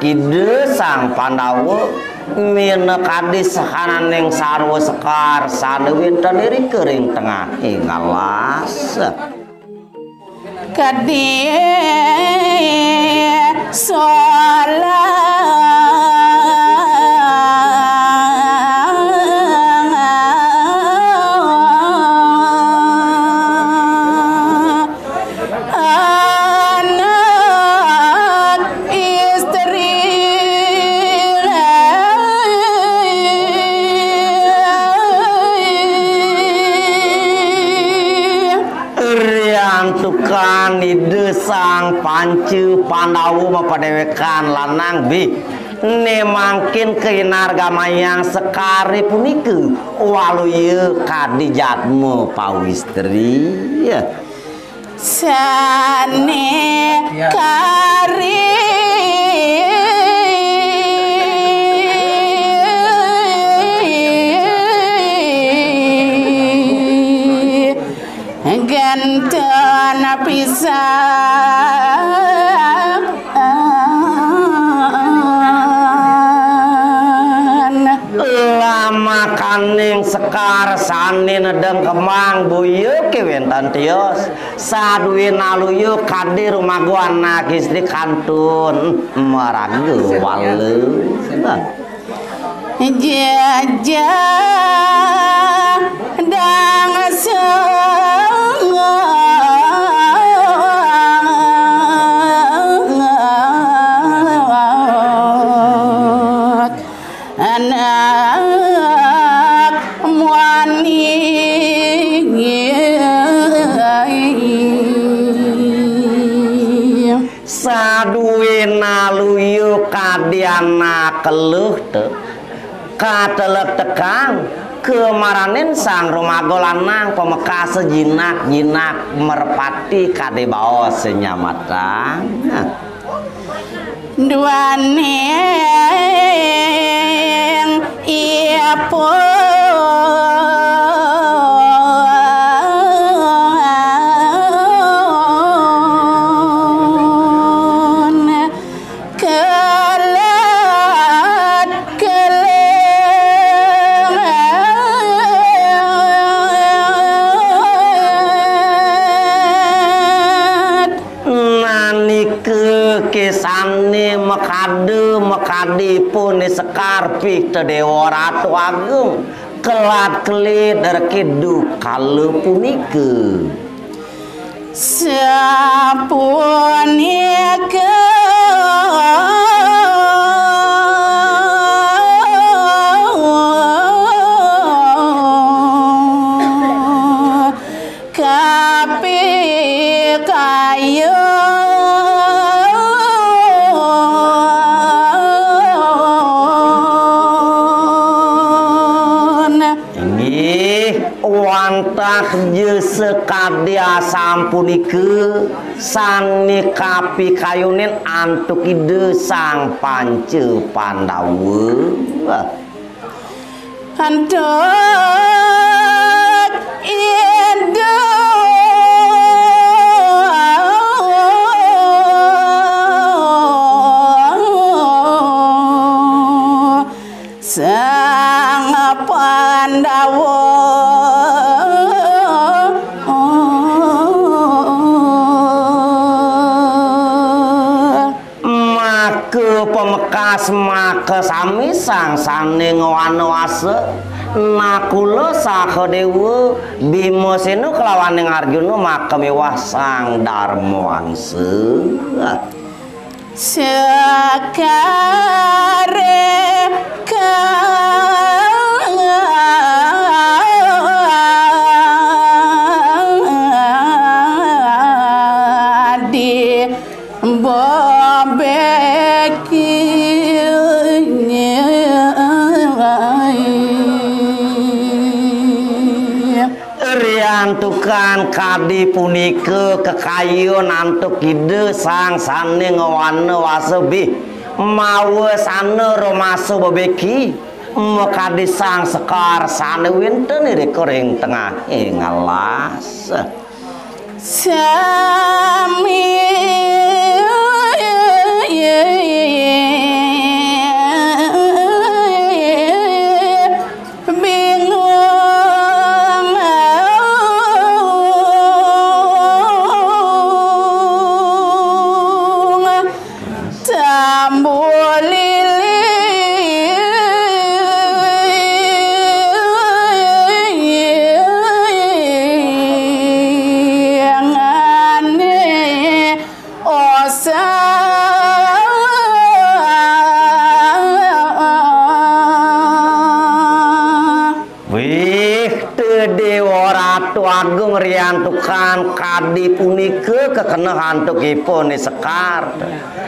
Ide sang Pandawa mina kadi sekanan yang sarwa sekar sadewinten iri kering tengah ngalas kadi sholat ide sang Pancu Pandawa mapadewekan lanang bi nemangkin keinargamayang sekari puniku waluye kadi jatmu pawistri sane kari ganten pisan lama kaning sekar sani nedeng kemang buye kewentan tios saduin aluyu kadi rumah gua anak istri kantun meragu walu jajah dang anak muani saduin aluyu kadiana keluh teu katelek tekang kemaranin sang rumago lanang pemekas sejinak-jinak merpati kade baos senyamatang duaneng iya pun kisane mekadi pun sekar pik dewa ratu agung kelat kelit derkidu kalau punike sapunike kapi kayu wantah je sekadia sampunike sani kapi kayunin antuk ide sang Pancu Pandawa antuk ide sang Pandawa pemekas maka sami sang sane ngwanwase nakula sahadewa Bima Sena kelawaning Arjuna makemewah sang Darmawangsa sekare di riantukan kadi punika kekayon antuk ide sang sane ngawana wasebi mawa sana romaso bebeki makadi sang sekar sane winten reka ring tengah ngalas sami Agung riantukan kadi punika kekena hantukipun ni sekar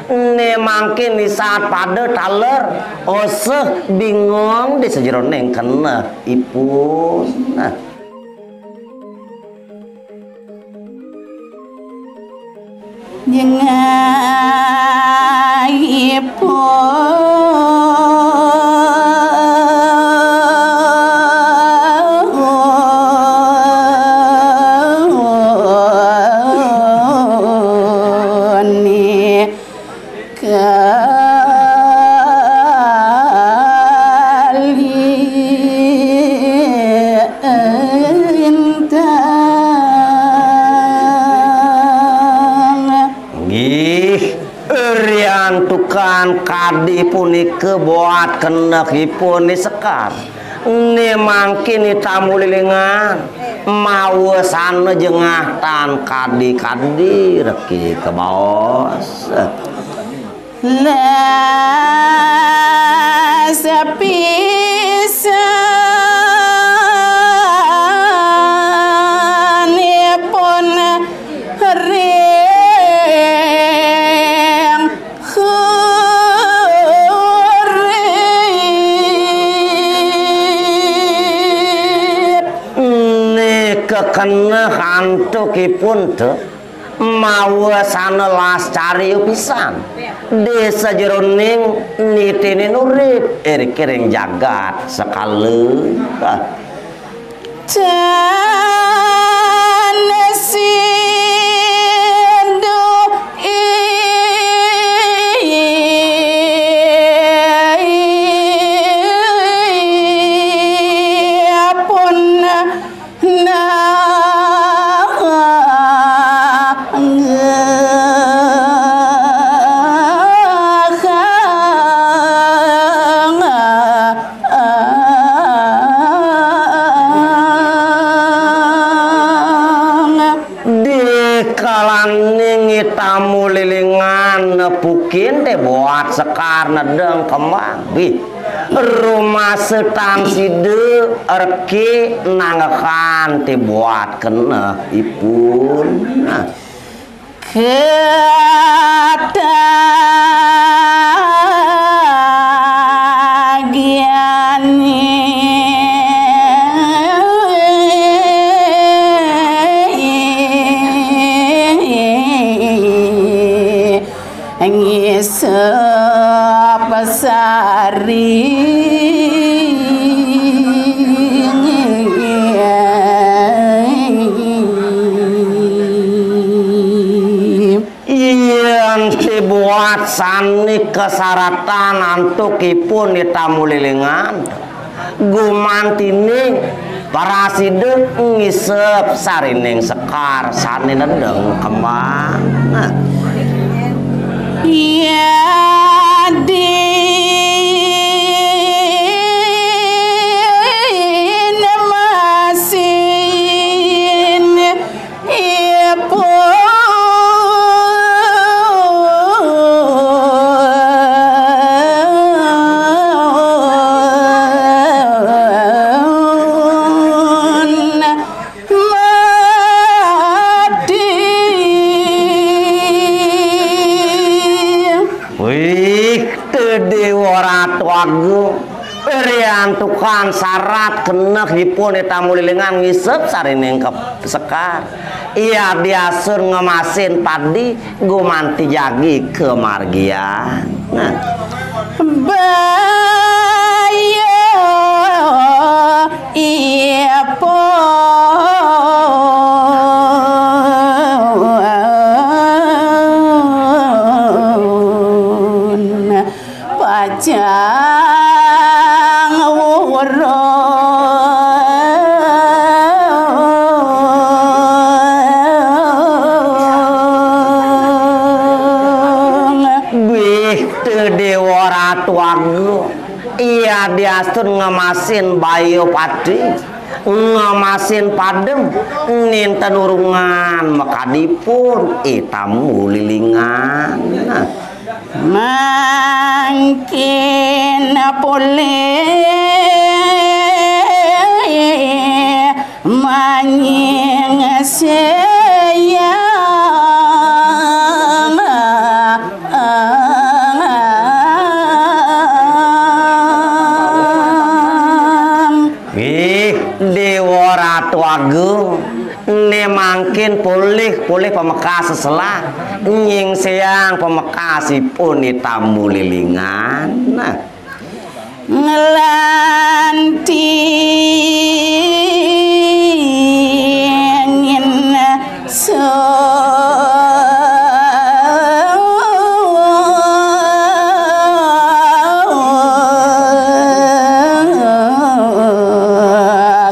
ne mangkin ni saat pada taler oseh bingung di sejeroning kena ipun jangan ipun kadi punika buat kenekipun ni sekar ni mangkin ni tamu lilingan mawa sana jengah tan kadi-kadi reki ke bos la sepisa ni pun kena hantukipun tuh mawa sana las cari pisan desa jeroning nitinin urip kiring jagat sekali tamu lilingan nepukin teh buat sekar nedeng kembang rumah setang side erki nangekan teh buat kena ipun Sapasari yang dibuat sani kesaratan antukipun di tamu lilingan gumantini para sidek ngisep sarining sekar sani nedeng kembang ya di Bih dewa ratu agung perian tukang syarat kenek dipun eta mulilingan ngisep sarining sekar iya diasun ngemasin padi gumanti jagi kemargian nah. Bayo ipun pajang wurung Bih dewa ratu agung iya diasun ngemasin bayo padi ngemasin padem ninten urungan makadipun itamu lilingan nah. Mangkin boleh manying sayang dewa ratu agung ne mangkin pulih pemekas seselah nying siang pemekasipun itamu lilingan nah ngelantingin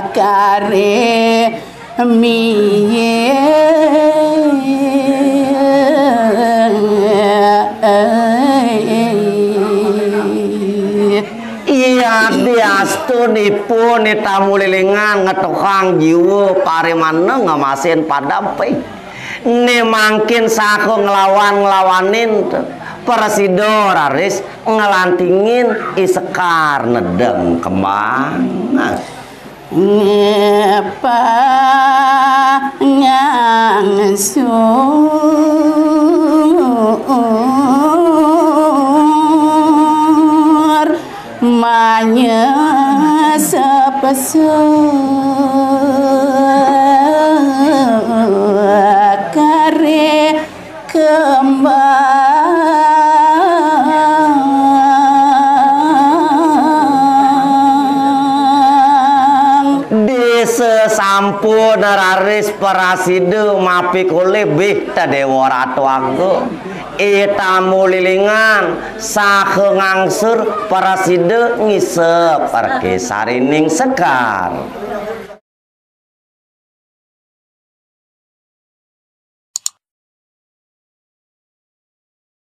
kare iya diastunipun itamu lilingan ngetukang jiwa paremaneng ngemasin padampe ne mangkin saku ngelawanin persido raris ngelantingin isekar nedeng kembang nah. Ngepanyang sur manya sepesakare kembang sesampun raris parasidu mapi kulebih dewa ratu agung itamu lilingan sahe ngangsur parasidu ngisep pergi sarining sekar